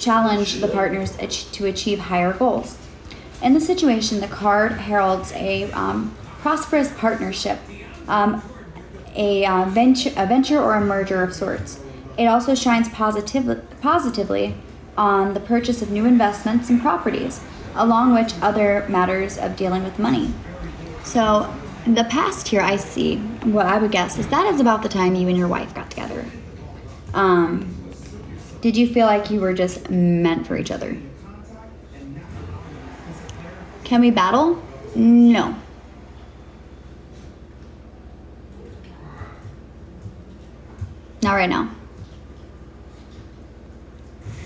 challenge the partners to achieve higher goals. In the situation, the card heralds a prosperous partnership, a venture or a merger of sorts. It also shines positively on the purchase of new investments and properties, along with other matters of dealing with money. So the past here, I see, what I would guess is that is about the time you and your wife got together. Did you feel like you were just meant for each other? Can we battle? No. Not right now.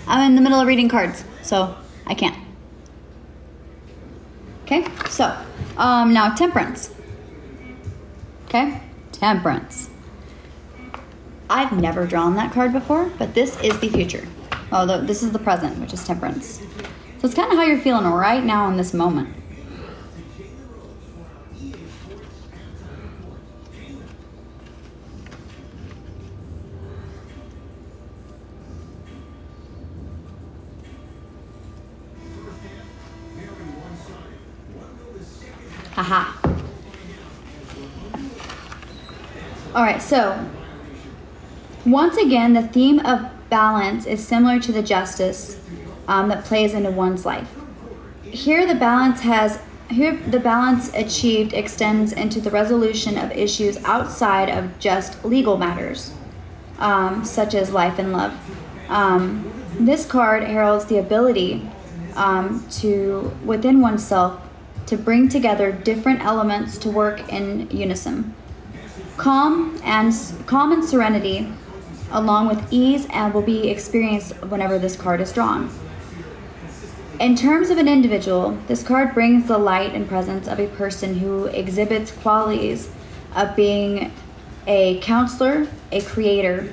I'm in the middle of reading cards, so I can't. Okay, so now temperance. Okay, temperance. I've never drawn that card before, but this is the future. Oh, this is the present, which is temperance. So it's kind of how you're feeling right now in this moment. Haha. All right, so once again, the theme of balance is similar to the justice that plays into one's life. Here, the balance achieved extends into the resolution of issues outside of just legal matters, such as life and love. This card heralds the ability to, within oneself, to bring together different elements to work in unison. Calm and serenity, along with ease, and will be experienced whenever this card is drawn. In terms of an individual, this card brings the light and presence of a person who exhibits qualities of being a counselor, a creator,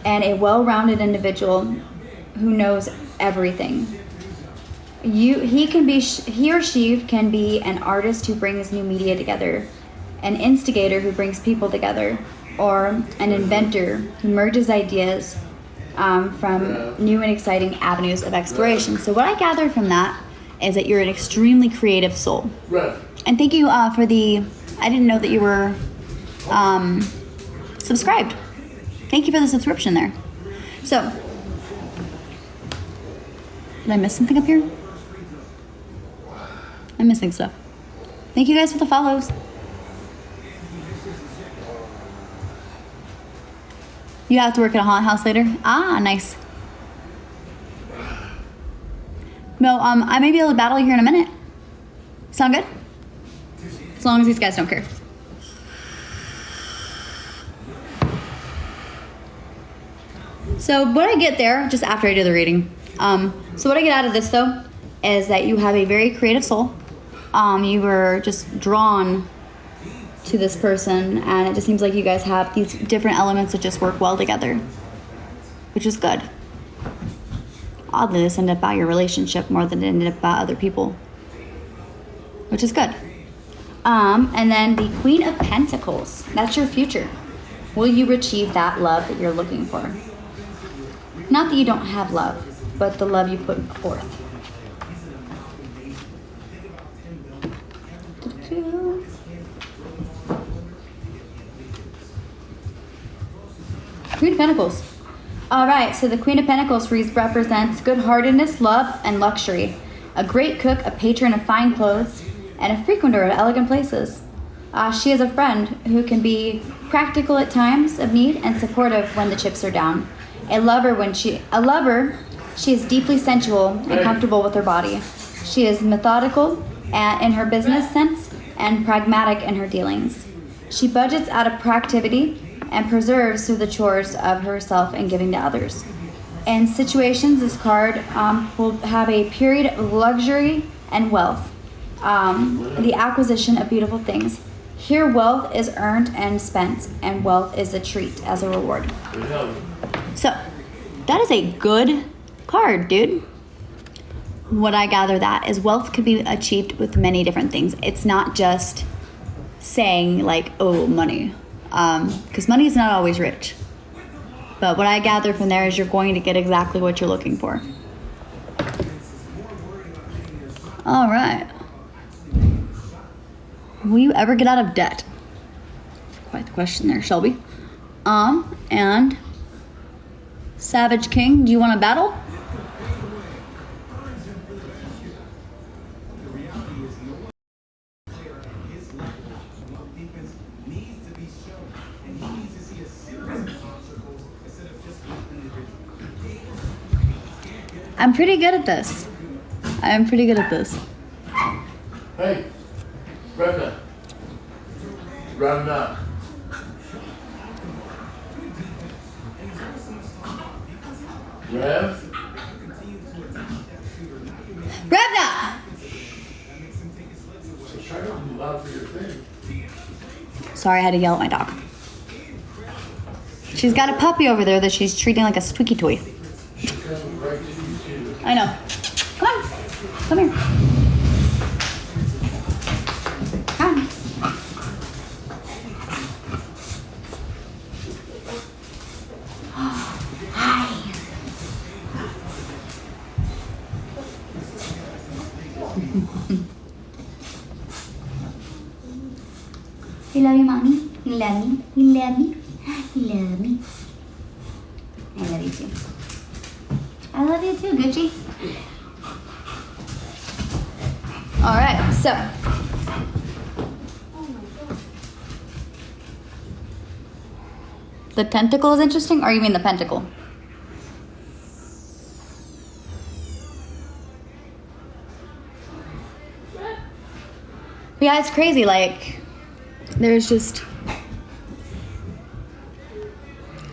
and a well-rounded individual who knows everything. He or she can be an artist who brings new media together, an instigator who brings people together, or an inventor who merges ideas from new and exciting avenues of exploration. So what I gathered from that is that you're an extremely creative soul. Right. And thank you for I didn't know that you were subscribed. Thank you for the subscription there. So, did I miss something up here? I'm missing stuff. Thank you guys for the follows. You have to work at a haunted house later? Ah, nice. No, I may be able to battle you here in a minute. Sound good? As long as these guys don't care. So what I get there, just after I do the reading, so what I get out of this though, is that you have a very creative soul. You were just drawn to this person, and it just seems like you guys have these different elements that just work well together, which is good. Oddly, this ended up about your relationship more than it ended up about other people, which is good. And then the Queen of Pentacles, that's your future. Will you achieve that love that you're looking for? Not that you don't have love, but the love you put forth. Queen of Pentacles. All right, so the Queen of Pentacles represents good-heartedness, love, and luxury. A great cook, a patron of fine clothes, and a frequenter of elegant places. She is a friend who can be practical at times of need and supportive when the chips are down. A lover, she is deeply sensual and comfortable with her body. She is methodical in her business sense and pragmatic in her dealings. She budgets out of proactivity and perseveres through the chores of herself and giving to others. In situations, this card will have a period of luxury and wealth, the acquisition of beautiful things. Here, wealth is earned and spent, and wealth is a treat as a reward. So, that is a good card, dude. What I gather that is wealth could be achieved with many different things. It's not just saying like, oh, money. Because money is not always rich. But what I gather from there is you're going to get exactly what you're looking for. All right. Will you ever get out of debt? Quite the question there, Shelby. And Savage King, do you want to battle? I'm pretty good at this. I'm pretty good at this. Hey, Brenda. Brenda. Rev? Revna! Try not to be loud for your thing. Sorry, I had to yell at my dog. She's got a puppy over there that she's treating like a squeaky toy. I know. Come on. Come here. Come. Hi. You love you, mommy? You love me? You love me? You love me? I love you too. I love you too, Gucci. All right, so. The tentacle is interesting, or you mean the pentacle? Yeah, it's crazy. Like, there's just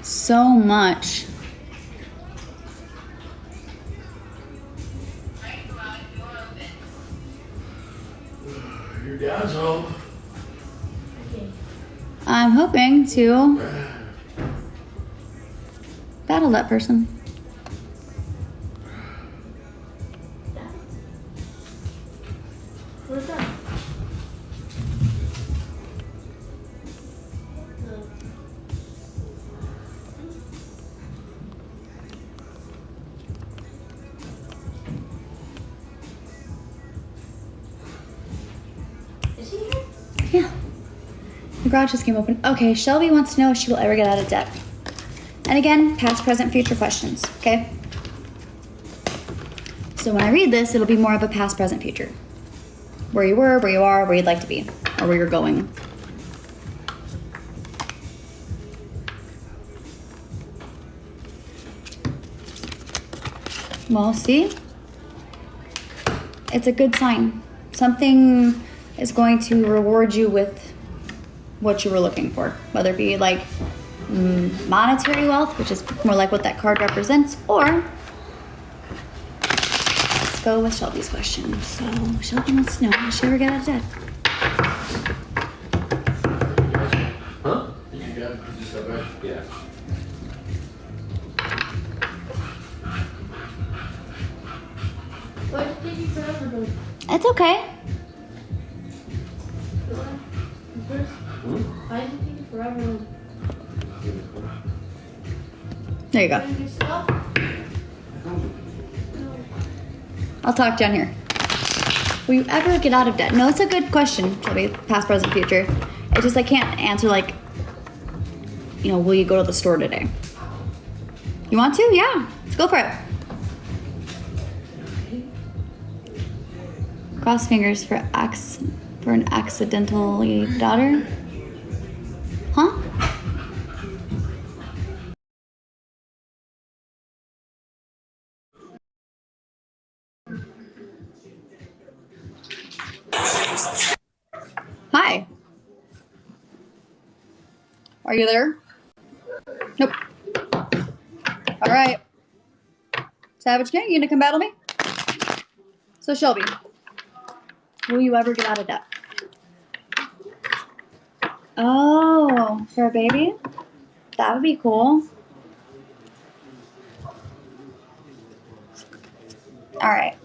so much. Your dad's home. I'm hoping to battle that person. What's that? Is he here? Yeah. The garage just came open. Okay, Shelby wants to know if she will ever get out of debt. And again, past, present, future questions, okay? So when I read this, it'll be more of a past, present, future. Where you were, where you are, where you'd like to be, or where you're going. Well, see? It's a good sign. Something is going to reward you with what you were looking for, whether it be like monetary wealth, which is more like what that card represents, or let's go with Shelby's question. So Shelby wants to know, will she ever get out of debt? Huh? Did your dad just got back? Yeah. Why did it take you forever to It's okay. first? Why did it take you forever to There you go. find your stuff? I'll talk down here. Will you ever get out of debt? No, it's a good question, Shelby. Past, present, future. It's just I can't answer like, you know, will you go to the store today? You want to? Yeah. Let's go for it. Cross fingers for an accidentally daughter. Huh? Hi. Are you there? Nope. All right. Savage King, you gonna come battle me? So Shelby, will you ever get out of debt? Oh, for a baby? That would be cool. All right.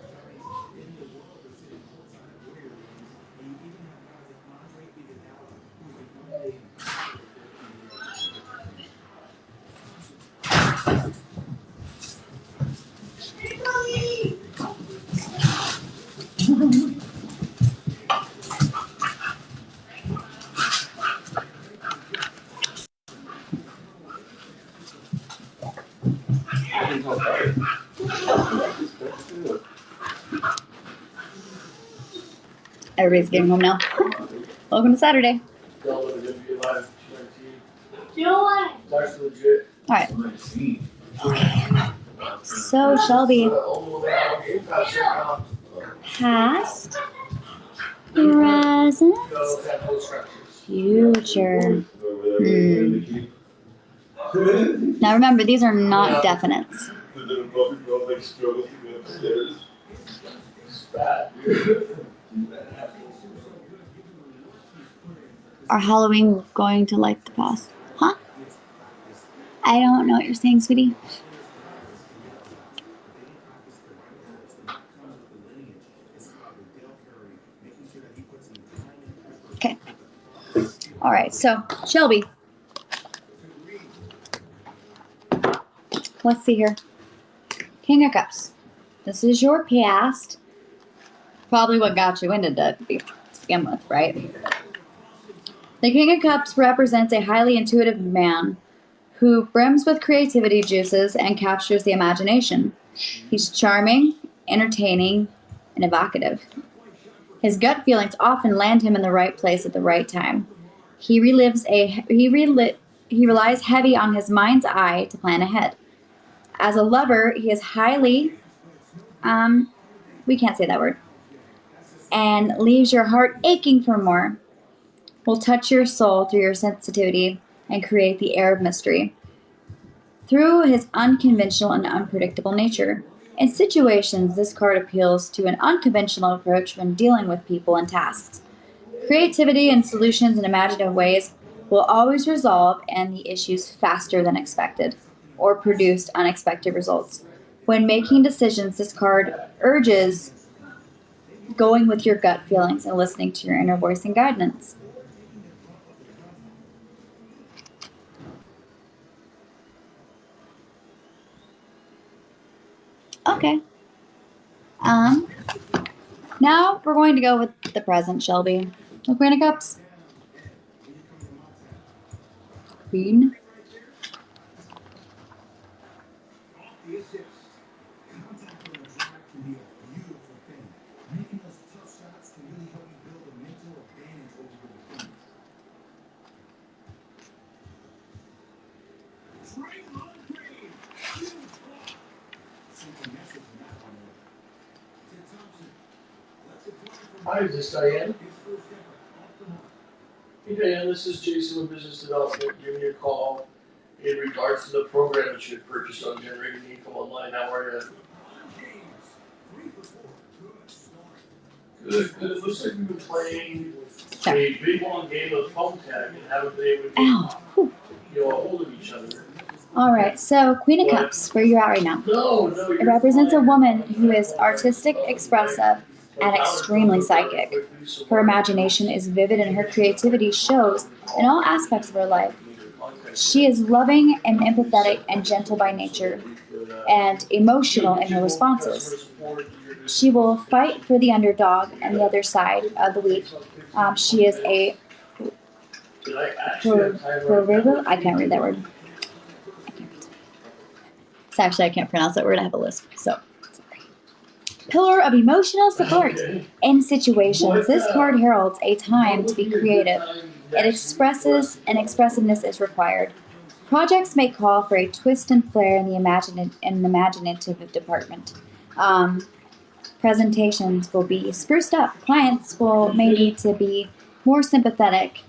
Everybody's getting home now. Welcome to Saturday. Downloaded it, be live, 219. You know what? That's legit. All right. So Shelby, past, present, future. Now remember, these are not definites. Are Halloween going to like the past? Huh? I don't know what you're saying, sweetie. Okay. All right, so Shelby. Let's see here. King of Cups. This is your past. Probably what got you into debt to begin with, right? The King of Cups represents a highly intuitive man who brims with creativity juices and captures the imagination. He's charming, entertaining, and evocative. His gut feelings often land him in the right place at the right time. He relies heavy on his mind's eye to plan ahead. As a lover, he is highly, we can't say that word, and leaves your heart aching for more. Will touch your soul through your sensitivity and create the air of mystery. Through his unconventional and unpredictable nature. In situations, this card appeals to an unconventional approach when dealing with people and tasks. Creativity and solutions in imaginative ways will always resolve the issues faster than expected, or produce unexpected results. When making decisions, this card urges going with your gut feelings and listening to your inner voice and guidance. Okay. Now we're going to go with the present, Shelby. The Queen of Cups. Queen. Hi, is this Diane? Hey Diane, this is Jason with Business Development giving you a call in regards to the program that you had purchased on generating income online. How are you? Good, good. It looks like you've been playing a big long game of phone tag and haven't been able to get a hold of each other. All right, so Queen of Cups, where you're at right now. No, it represents a woman who is artistic, expressive, and extremely psychic. Her imagination is vivid and her creativity shows in all aspects of her life. She is loving and empathetic and gentle by nature and emotional in her responses. She will fight for the underdog and the other side of the weak. She is a proverbial, I can't read that word. Actually, I can't pronounce that word. I have a lisp. So, pillar of emotional support in situations. This card heralds a time to be creative. It expresses, and expressiveness is required. Projects may call for a twist and flair in the imaginative department. Presentations will be spruced up. Clients may need to be more sympathetic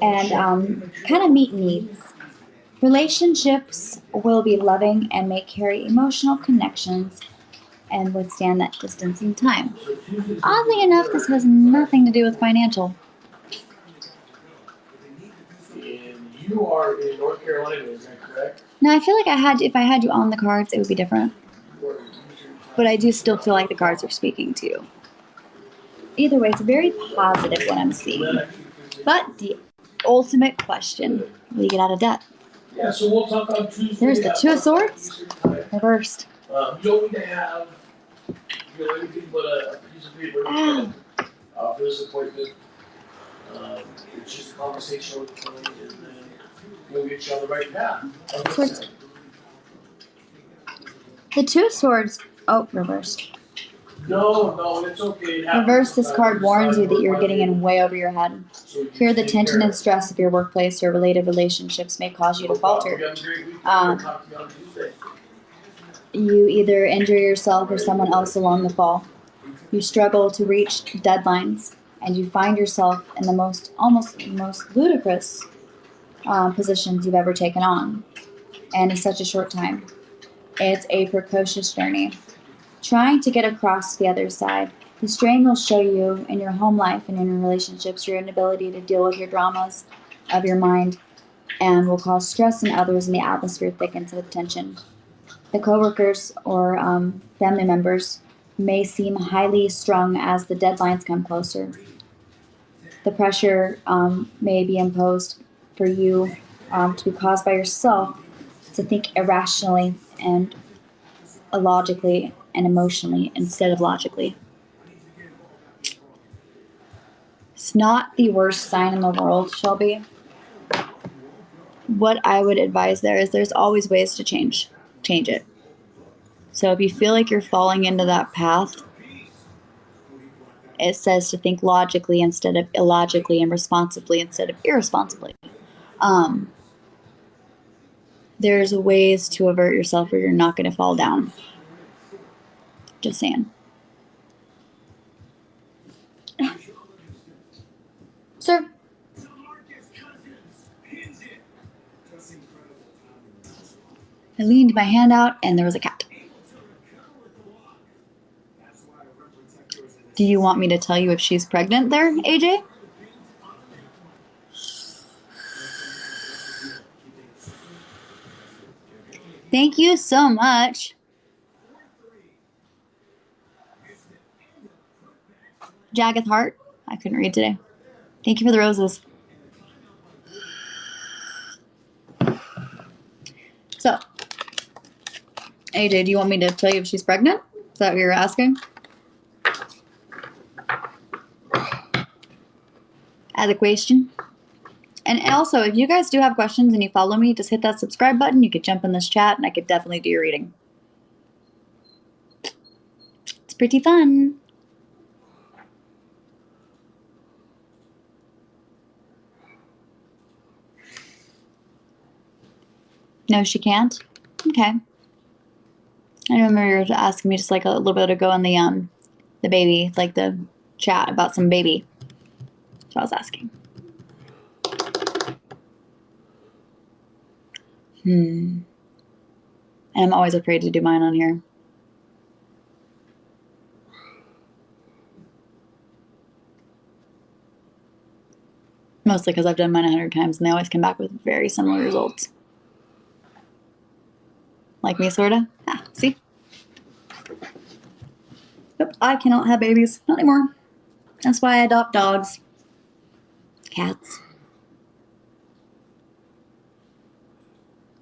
and kind of meet needs. Relationships will be loving and may carry emotional connections and withstand that distance in time. Oddly enough, this has nothing to do with financial. And you are in North Carolina, is that correct? Now, I feel like if I had you on the cards, it would be different. But I do still feel like the cards are speaking to you. Either way, it's very positive what I'm seeing. But the ultimate question, will you get out of debt? Yeah, so we'll talk on Tuesday. There's the Two of Swords, reversed. You don't need to have anything but a piece of paper for this appointment. It's just a conversation with the client, and then we'll get you on the right path. The Two of Swords, reversed. No, it's okay. It happens Reverse, this sometimes. card I warns you just that you're thought getting it in way over your head. so you Here, can the take tension care and of stress of your workplace or related relationships may cause you to it. No problem. falter. You have a great week. Um, Talk to you on Tuesday. You either injure yourself or someone else along the fall. You struggle to reach deadlines, and you find yourself in the most ludicrous positions you've ever taken on, and in such a short time. It's a precocious journey. Trying to get across to the other side, the strain will show you in your home life and in your relationships your inability to deal with your dramas of your mind, and will cause stress in others, and the atmosphere thickens with tension. The coworkers or family members may seem highly strung as the deadlines come closer. The pressure may be imposed for you to be caused by yourself to think irrationally and illogically and emotionally instead of logically. It's not the worst sign in the world, Shelby. What I would advise there is there's always ways to change it. So if you feel like you're falling into that path, it says to think logically instead of illogically and responsibly instead of irresponsibly. Um, there's ways to avert yourself where you're not going to fall down. Just saying. Sir. I leaned my hand out and there was a cat. Do you want me to tell you if she's pregnant there, AJ? Thank you so much. Jagged Heart. I couldn't read today. Thank you for the roses. So, AJ, do you want me to tell you if she's pregnant? Is that what you're asking? As a question. And also, if you guys do have questions and you follow me, just hit that subscribe button. You could jump in this chat and I could definitely do your reading. It's pretty fun. No, she can't? Okay. I remember you were asking me just like a little bit ago on the baby, like the chat about some baby. So I was asking. And I'm always afraid to do mine on here. Mostly because I've done mine 100 times and they always come back with very similar results. Like me, sorta? Ah, see? Nope, I cannot have babies. Not anymore. That's why I adopt dogs. Cats.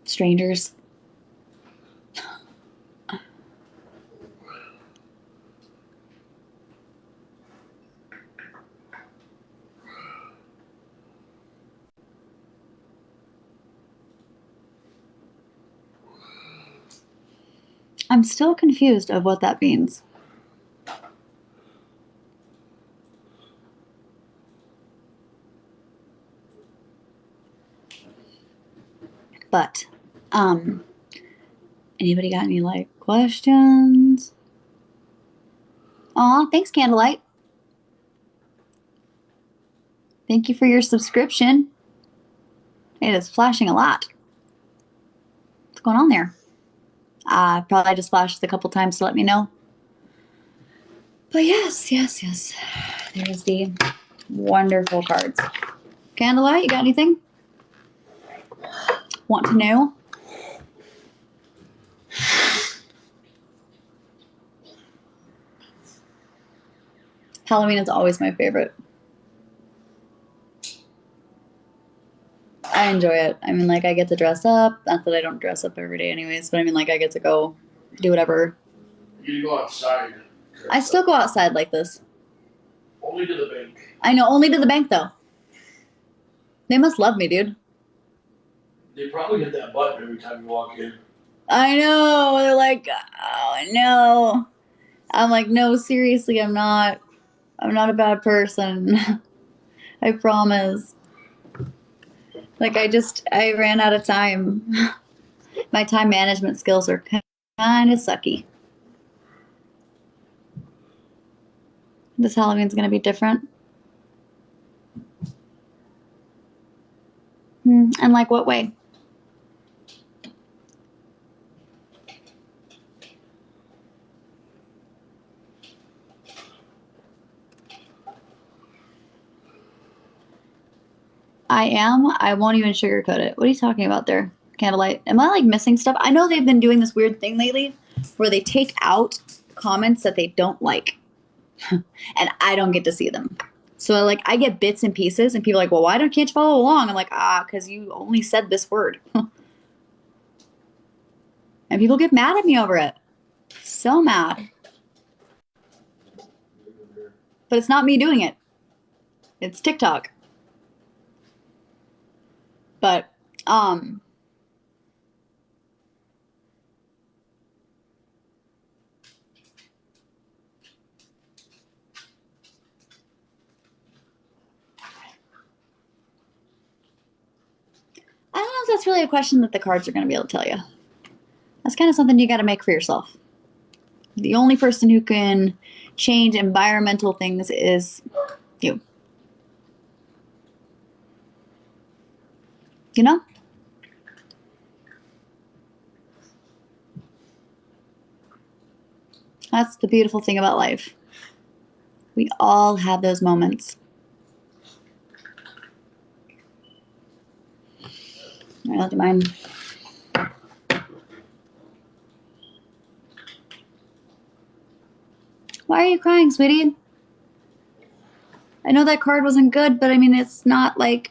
Strangers. I'm still confused of what that means. But, anybody got any, like, questions? Aw, thanks, Candlelight. Thank you for your subscription. It is flashing a lot. What's going on there? Probably just flashed a couple times to let me know. But yes. There's the wonderful cards. Candlelight, you got anything? Want to know? Halloween is always my favorite. I enjoy it. I mean, like, I get to dress up. Not that I don't dress up every day anyways, but I mean, like, I get to go do whatever. You go outside. I still go outside like this. Only to the bank. I know, only to the bank, though. They must love me, dude. They probably hit that button every time you walk in. I know. They're like, oh, no. I'm like, no, seriously, I'm not a bad person. I promise. Like, I ran out of time. My time management skills are kind of sucky. This Halloween's gonna be different. And like what way? I am. I won't even sugarcoat it. What are you talking about there? Candlelight. Am I like missing stuff? I know they've been doing this weird thing lately where they take out comments that they don't like. And I don't get to see them. So like I get bits and pieces and people are like, well, can't you follow along? I'm like, because you only said this word. And people get mad at me over it. So mad. But it's not me doing it. It's TikTok. But I don't know if that's really a question that the cards are going to be able to tell you. That's kind of something you got to make for yourself. The only person who can change environmental things is you. You know? That's the beautiful thing about life. We all have those moments. All right, I'll do mine. Why are you crying, sweetie? I know that card wasn't good, but I mean, it's not like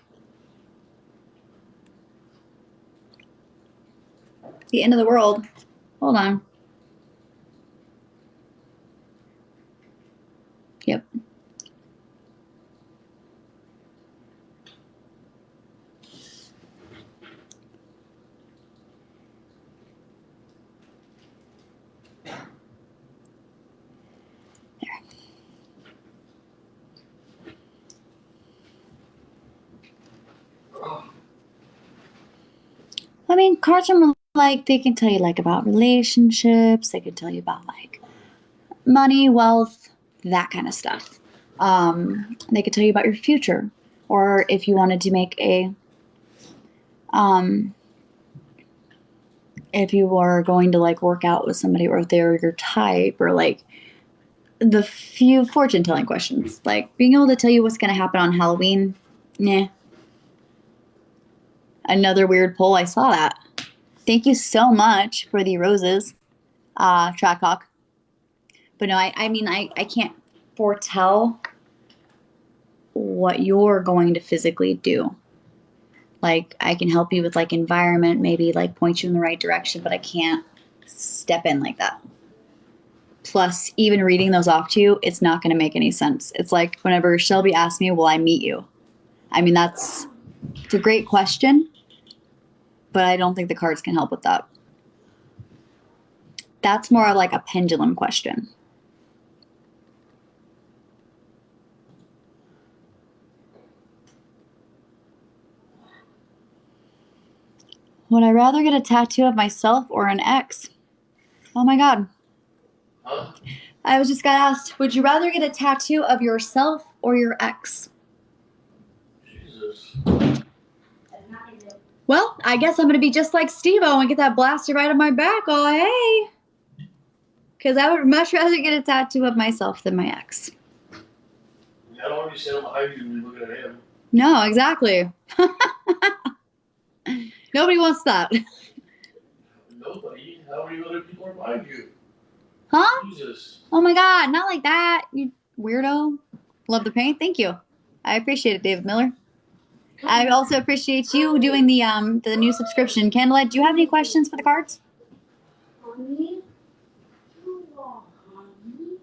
the end of the world. Hold on. Yep. I mean, cards are more like, they can tell you like about relationships. They can tell you about like money, wealth, that kind of stuff. They could tell you about your future, or if you wanted to make a, if you were going to like work out with somebody, or if they were your type, or like the few fortune telling questions, like being able to tell you what's going to happen on Halloween. Nah. Another weird poll. I saw that. Thank you so much for the roses, Trackhawk. But no, I mean, I can't foretell what you're going to physically do. Like, I can help you with like environment, maybe like point you in the right direction, but I can't step in like that. Plus, even reading those off to you, it's not going to make any sense. It's like whenever Shelby asked me, will I meet you? I mean, it's a great question, but I don't think the cards can help with that. That's more like a pendulum question. Would I rather get a tattoo of myself or an ex? Oh my God. Huh? I was just got asked, would you rather get a tattoo of yourself or your ex? Jesus. Well, I guess I'm going to be just like Steve-O and get that blaster right on my back. Oh, hey. Because I would much rather get a tattoo of myself than my ex. I don't understand how you even looking at him. No, exactly. Nobody wants that. Nobody. How many other people are behind you? Huh? Jesus. Oh my God, not like that, you weirdo. Love the paint. Thank you. I appreciate it, David Miller. I also appreciate you doing the new subscription. Candlelight, do you have any questions for the cards? Honey? You are honey?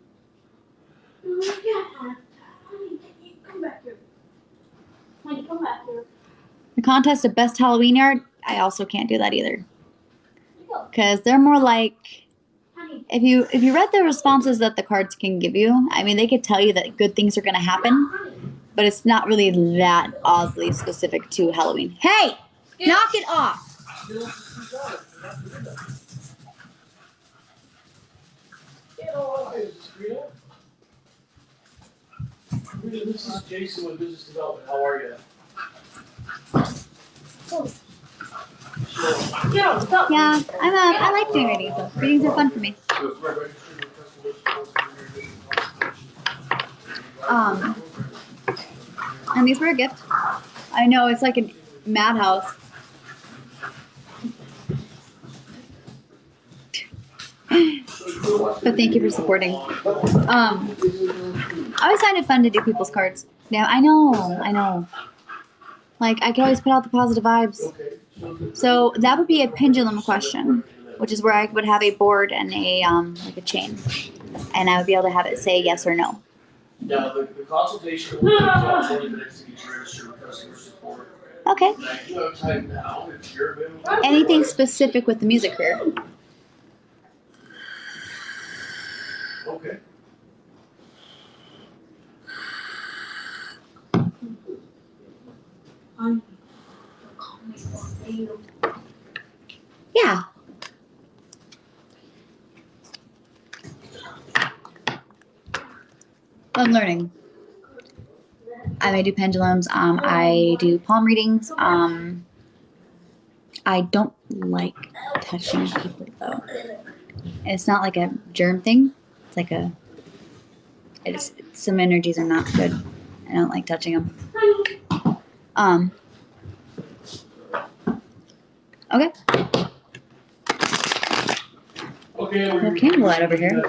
Oh my God. Honey, come back here. Honey, come back here. The contest of best Halloween yard, I also can't do that either. Because they're more like Honey. if you read the responses that the cards can give you, I mean, they could tell you that good things are going to happen, but it's not really that oddly specific to Halloween. Hey, knock it off. This is Jason with Business Development. How are you? Yeah, what's up? Yeah, I like doing readings though. Readings are fun for me. And these were a gift. I know it's like a madhouse. But thank you for supporting. I always find it fun to do people's cards. Yeah, I know. Like I can always put out the positive vibes. So that would be a pendulum question, which is where I would have a board and a like a chain, and I would be able to have it say yes or no. Now, the consultation will take about 20 minutes to get you registered with customer support. Okay. And I do have time now if you're available. Anything specific with the music career? Okay. Yeah. I'm learning. I may do pendulums. I do palm readings. I don't like touching people though. It's not like a germ thing. It's like a. It's some energies are not good. I don't like touching them. Okay. Okay. Well, candlelight over here.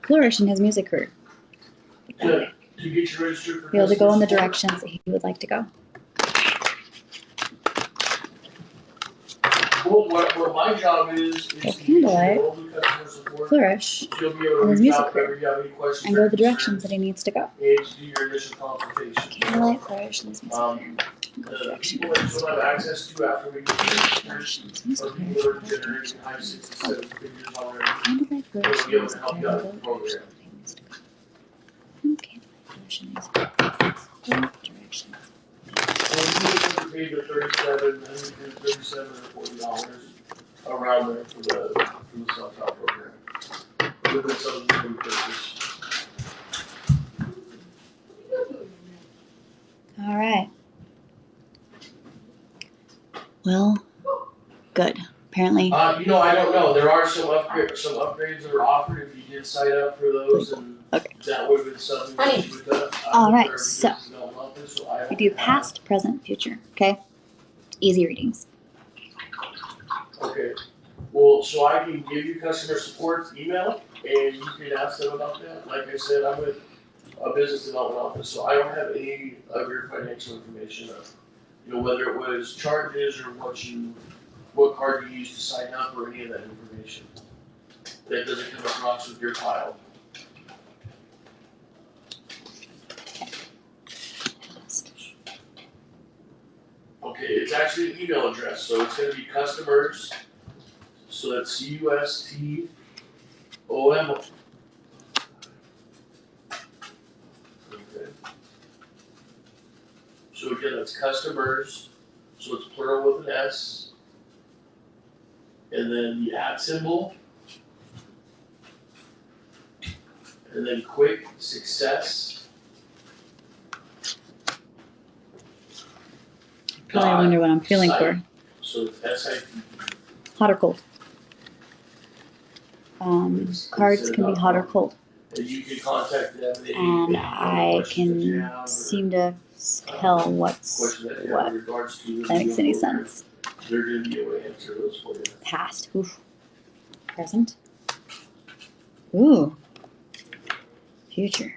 Flourish in his music career. To get you registered for Be able to go in the customer directions that he would like to go. support. What my job is Well, to candlelight. get you customer support. Flourish You'll be able to in his reach music out career whenever you have any questions and go or the directions that concerns he needs to go. and to do your initial consultation. Candlelight flourish in his music career. Go the The direction people that you'll have access to after we get registered Flourish in his music are career. people that are generating high 6 to 7 figures already. Candlelight flourish They'll be in able his to help you career. out Go with the the program. directions that he needs to go. Candlelight flourish in his career. Go the directions. And you can pay the 37, $37 or $40 around there for the self-help program. Within some of the new purchase. All right. Well, good. Apparently, I don't know. There are some upgrades that are offered if you did sign up for those, and Okay. that would have been something that you would have done. All right, so I we do past, present, future. Okay. Easy readings. Okay. Well, so I can give you customer support's email, and you can ask them about that. Like I said, I'm with a business development office, so I don't have any of your financial information. Whether it was charges or what card you used to sign up or any of that information. That doesn't come across with your file. Past. Okay, it's actually an email address, so it's gonna be customers, so that's CUSTOM. Okay. So again, that's customers, so it's plural with an S. And then the @ symbol. And then quick success. Probably wonder what I'm feeling for. So it's SIP. Hot or cold. Cards can be hot or cold, And you can contact them. and I can seem to tell what's what. That makes any sense. They're gonna be able to answer those for you. Past. Oof. Present. Ooh. Future.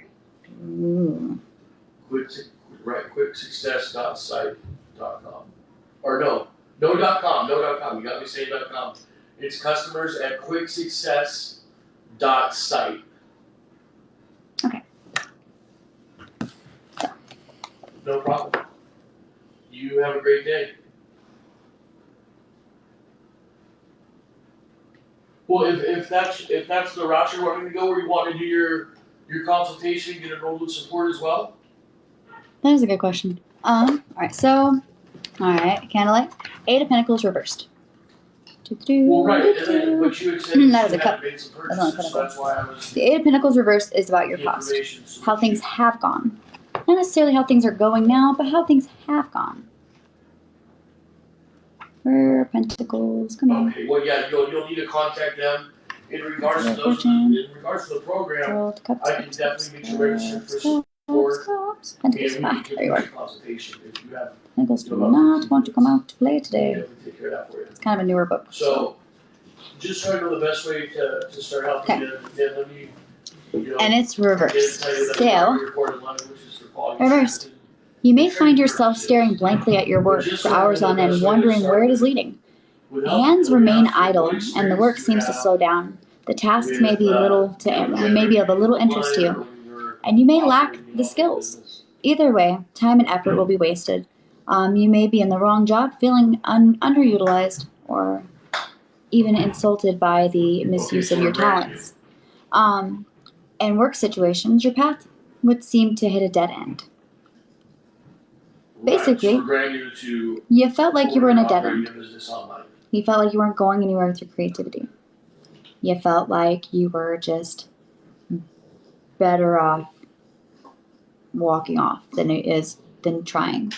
Ooh. Quicksuccess.site.com. Or no.com. You got me saying .com. It's customers at quicksuccess.site. Okay. No problem. You have a great day. Well, if that's the route you're wanting to go, where you want to do your consultation, get enrolled with support as well. That is a good question. Alright, so, alright, candlelight. Eight of Pentacles reversed. Well, right, and then but you had said That is you a cup. had made some That's not a purchases, so pentacle. that's why I was. The Eight of Pentacles reversed is about your the past. information, so How that things you- have gone. Not necessarily how things are going now, but how things have gone. Four of Pentacles, come on. Okay, well, yeah, you'll need to contact them in regards to those. Fortune. In regards to the program, World Cups, I can Cups, definitely get you Cups, registered for Cups, support. Cups. And Pentacles, we ah, can there you get are. you a consultation if you have. Pentacles do not want to come out to play We today. can definitely take care of that for you. It's kind of a newer book. So, just so I know the best way to start helping Okay. you, then let me, you know. And it's reversed. tell you that So, the report in London, which is for quality reversed. assurance. you may find yourself staring blankly at your work for hours on end, wondering where it is leading. Without- Hands without remain what idle, and the experience work you seems to have slow down. The tasks may be with, little to may be of a little interest to you, when you're and you may lack operating the off skills. business. Either way, time and effort will be wasted. You may be in the wrong job, feeling underutilized, or even insulted by the misuse of your talents. In work situations, your path would seem to hit a dead end. Right, Basically, so we're granting you to You felt like you were in a dead operate end. your business online. You felt like you weren't going anywhere with your creativity. You felt like you were just better off walking off than trying.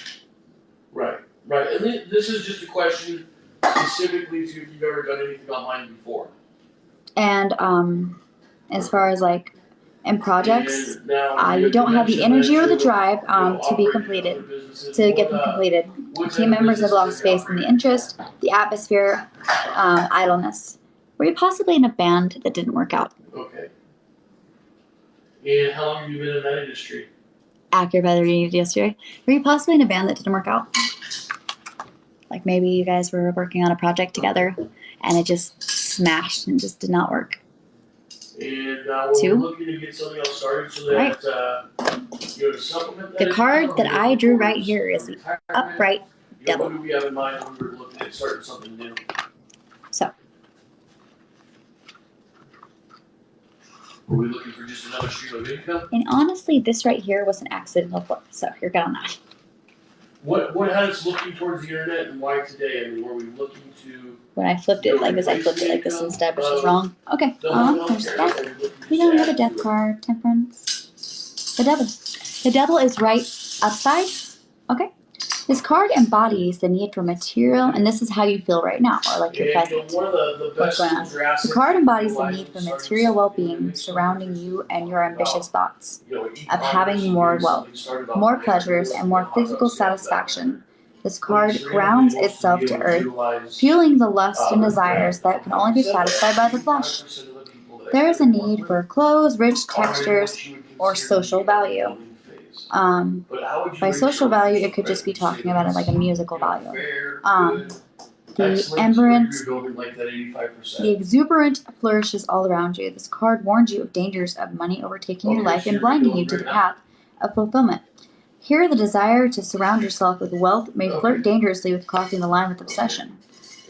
Right, and this is just a question specifically to if you've ever done anything online before. And as far as like in projects, And now, you don't have the mentioned energy or the that you're, drive you know, to be operating completed, other businesses. to get them completed. What Team type of members have businesses lost have you faith in the operated? interest, the atmosphere, idleness. Were you possibly in a band that didn't work out? Okay. And how long have you been in that industry? Accurate by the reading you did yesterday. Were you possibly in a band that didn't work out? Like maybe you guys were working on a project together and it just smashed and just did not work. And we're Two. looking to get something else started so that Right. you know, to supplement The that card income, that we're I looking drew towards right here is the retirement. upright You know, devil. what do we have in mind when we're looking at starting something new? So, Are we looking for just another stream of income? and honestly, this right here was an accidental flip, so you're good on that. What had us looking towards the internet and why today? I mean, were we looking to When I flipped it like this, I flipped it like this instead, which is wrong. Okay, there's that. We don't have a death card, temperance. The devil. The devil is right upside. Okay. This card embodies the need for material, and this is how you feel right now, or like your present. One of the What's best going on? tools or assets The card embodies the in need for life is material starting well-being something, surrounding you and your ambitious thoughts you know, of having more wealth, more pleasures, and more physical satisfaction. This card grounds itself to earth, fueling the lust and desires that can only be satisfied by the flesh. There is a need for clothes, rich textures, or social value. By social value, it could just be talking about it like a musical value. The exuberant flourishes all around you. This card warns you of dangers of money overtaking your life and blinding you to the path of fulfillment. Here, the desire to surround yourself with wealth may flirt dangerously with crossing the line with obsession.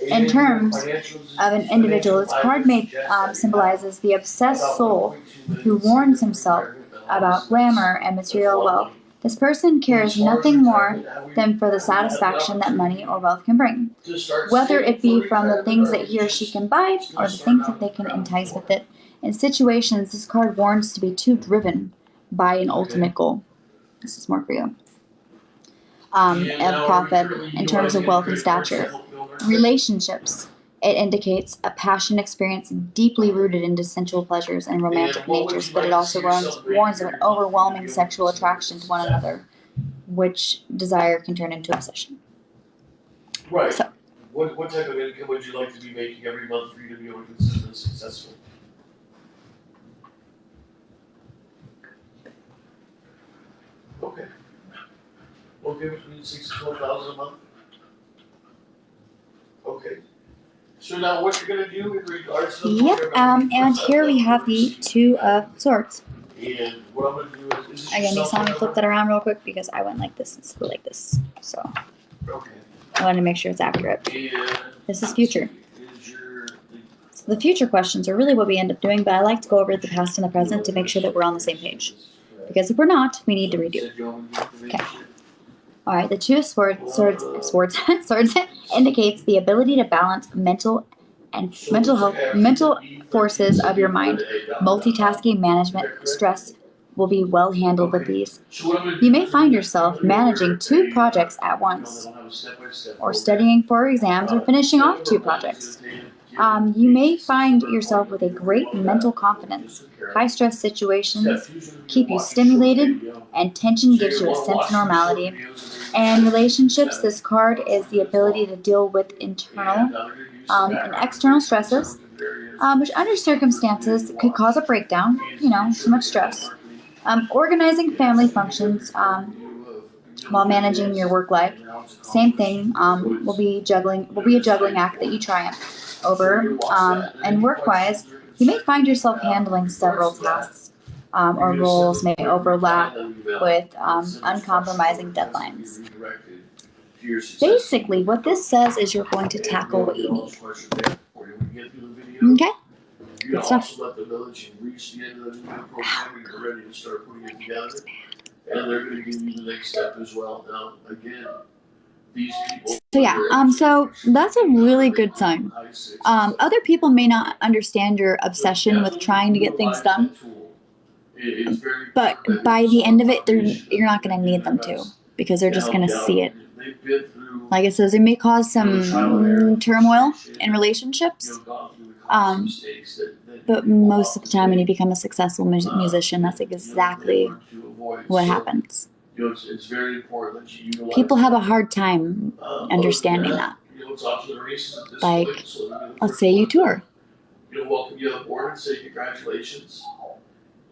In terms of an individual, this card may symbolizes the obsessed soul who warns himself about glamour and material wealth. This person cares nothing more than for the satisfaction that money or wealth can bring, whether it be from the things that he or she can buy or the things that they can entice with it. In situations, this card warns to be too driven by an ultimate goal. This is more for you. Of profit in terms of wealth and stature. Relationships. It indicates a passion experience deeply rooted into sensual pleasures and romantic natures, but it also warns of an overwhelming sexual attraction to one another, which desire can turn into obsession. Right. So, what type of income would you like to be making every month for you to be able to consider this successful? Okay. Okay, between 6,000 to 12,000 a month. Okay. So now what you're gonna do in regards to the yep, program, and here we have the Two of Swords. and what I'm gonna do is this Again, you your saw me cell flip phone that around real quick because I went like this instead of like this. So number? Okay. I wanted to make sure it's accurate. And This is future. is your So The future questions are really what we end up doing, but I like to go over the past and the present to make sure that we're on the same page. Because if we're not, we need to redo. Okay. All right. The Two of Swords indicates the ability to balance mental forces of your mind. Multitasking management stress will be well handled with these. You may find yourself managing 2 projects at once, or studying for exams, or finishing off 2 projects. You may find yourself with a great mental confidence. High stress situations keep you stimulated, and tension gives you a sense of normality. And relationships, this card is the ability to deal with internal and external stresses, which under circumstances could cause a breakdown, too much stress. Organizing family functions while managing your work life, same thing, will be a juggling act that you triumph over. And work-wise, you may find yourself handling several tasks, or roles may overlap with uncompromising deadlines. Basically, what this says is you're going to tackle what you need. Okay? Good stuff. Let them know that you've reached the end of the new program and you're ready to start putting it together. And they're going to give you the next step as well. Now, again, these people. So yeah, so that's a really good sign. Other people may not understand your obsession with trying to get things done, but by the end of it, you're not going to need them to, because they're just going to see it. Like it says, it may cause some turmoil in relationships, but most of the time when you become a successful musician, that's exactly what happens. It's very important that you utilize. People have a hard time understanding that. Like, let's say you tour. Welcome you on board and say congratulations.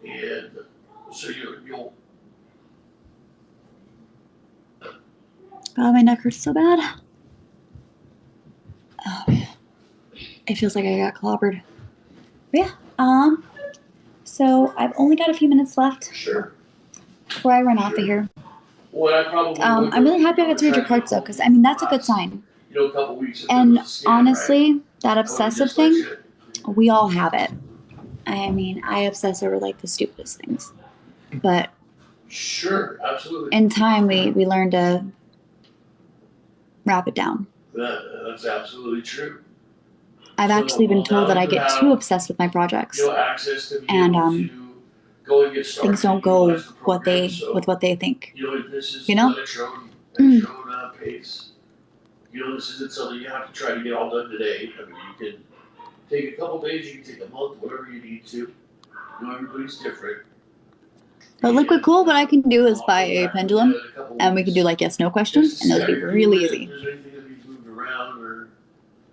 And so you'll. Oh, my neck hurts so bad. Oh, man. It feels like I got clobbered. But yeah. So I've only got a few minutes left. Sure. Before I run off of here. I'm really happy I got to read your cards though, because that's a good sign. A couple weeks ago, and honestly, that obsessive thing, we all have it. I obsess over like the stupidest things, but sure, absolutely. In time, we learn to wrap it down. That's absolutely true. I've actually been told that I get too obsessed with my projects, and things don't go with what they think. This is pace. This isn't something you have to try to get all done today. You can take a couple days, you can take a month, whatever you need to. Everybody's different. But Liquid Cool, what I can do is buy a pendulum, and we can do like yes/no questions, and those would be really easy. There's anything that needs moved around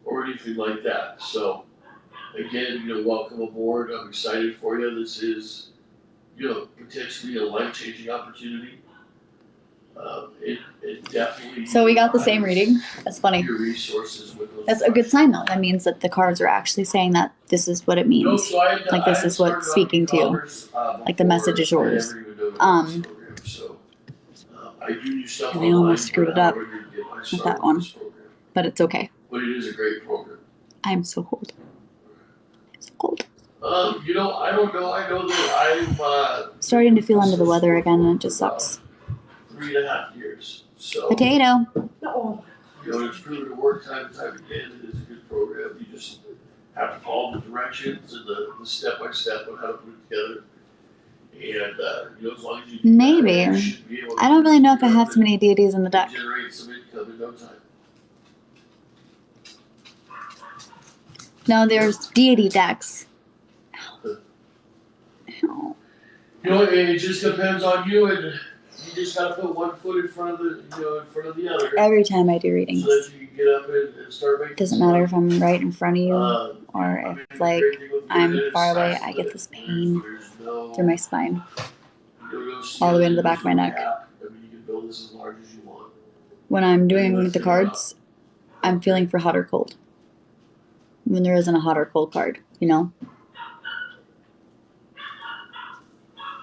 or anything like that. So again, welcome aboard. I'm excited for you. This is potentially a life-changing opportunity. It definitely. So we got the same reading. That's funny. Your resources with those. That's a good sign, though. That means that the cards are actually saying that this is what it means. Like this is what's speaking to you. Like the message is yours. And I almost screwed it up with that one, but it's okay. But it is a great program. I'm so cold. I'm so cold. I don't know. I know that I'm starting to feel under the weather again, and it just sucks. 3.5 years. So potato. It's proven to work time and time again. It is a good program. You just have to follow the directions and the step by step on how to put it together. And as long as you maybe. I don't really know if I have too many deities in the deck. Generate some income in no time. No, there's deity decks. It just depends on you, and you just gotta put one foot in front of the other. Every time I do readings. So that you can get up and start making. Doesn't matter if I'm right in front of you or if like I'm far away. I get this pain through my spine, all the way into the back of my neck. You can build this as large as you want. When I'm doing the cards, I'm feeling for hot or cold. When there isn't a hot or cold card,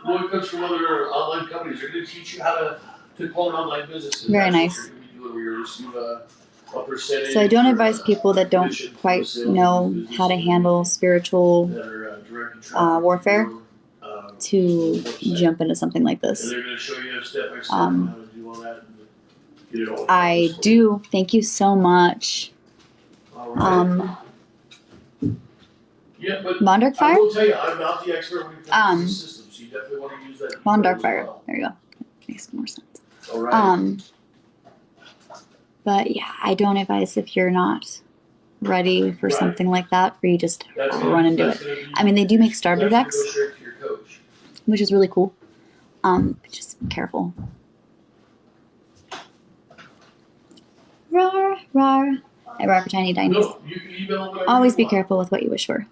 Well, it comes from other online companies. They're going to teach you how to clone online businesses. Very nice. You're going to do a percentage. So I don't or, advise people that don't commission for quite sales of know business how to handle spiritual that are directing traffic warfare to your, to website. jump into something like And this. they're going to show you step by step on how to do all that and get it all I accomplished. do. Thank you so much. All right. Yeah, but Von I Darkfire? will tell you, I'm not the expert when it comes to the system, so you definitely want to use that. Von detail as Darkfire. well. There you go. Makes more sense. All right. But yeah, I don't advise if you're not ready for Right. something like that, where you just That's run and do that's it. gonna be- I mean, they do make starter that's gonna decks, go straight to your coach. which is really cool. But just be careful. Roar, roar. I roar for tiny tinies. No, you can email whatever Always you be want. careful with what you wish for.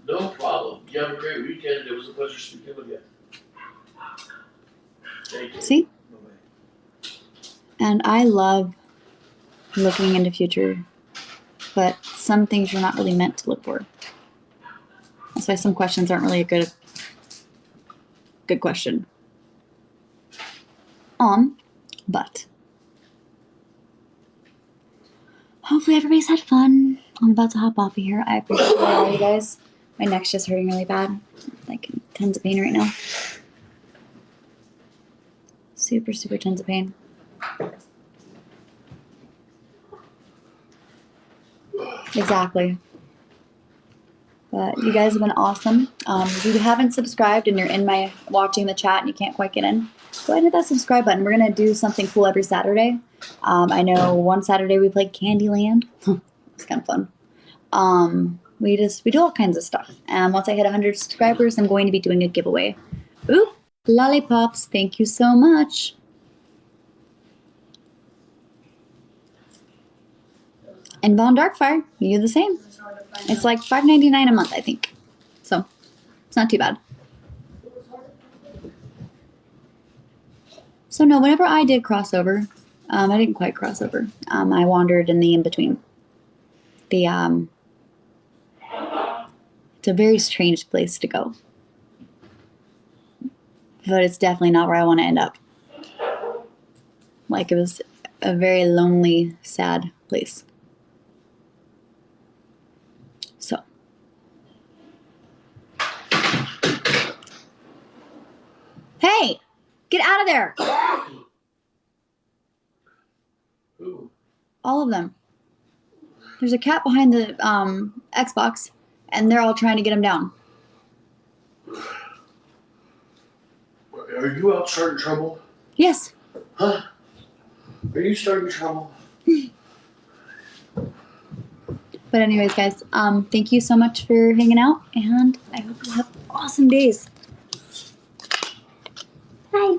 No problem. You have a great weekend. It was a pleasure speaking with you. Thank you. See? Bye-bye. And I love looking into future, but some things you're not really meant to look for. That's why some questions aren't really a good question. But hopefully everybody's had fun. I'm about to hop off of here. I appreciate all you guys. My neck's just hurting really bad. Like tons of pain right now. Super, super tons of pain. Exactly. But you guys have been awesome. If you haven't subscribed and you're in my watching the chat and you can't quite get in, go ahead and hit that subscribe button. We're gonna do something cool every Saturday. I know one Saturday we played Candyland. It's kind of fun. We do all kinds of stuff. And once I hit 100 subscribers, I'm going to be doing a giveaway. Ooh, lollipops! Thank you so much. And Von Darkfire, you do the same. It's like $5.99 a month, I think. So it's not too bad. So no, whenever I did crossover, I didn't quite cross over. I wandered in the in-between. It's a very strange place to go. But it's definitely not where I want to end up. Like, it was a very lonely, sad place. So. Hey! Get out of there! Ooh. All of them. There's a cat behind the Xbox, and they're all trying to get him down. Are you out starting trouble? Yes. Huh? Are you starting trouble? But anyways, guys, thank you so much for hanging out, and I hope you have awesome days. Bye.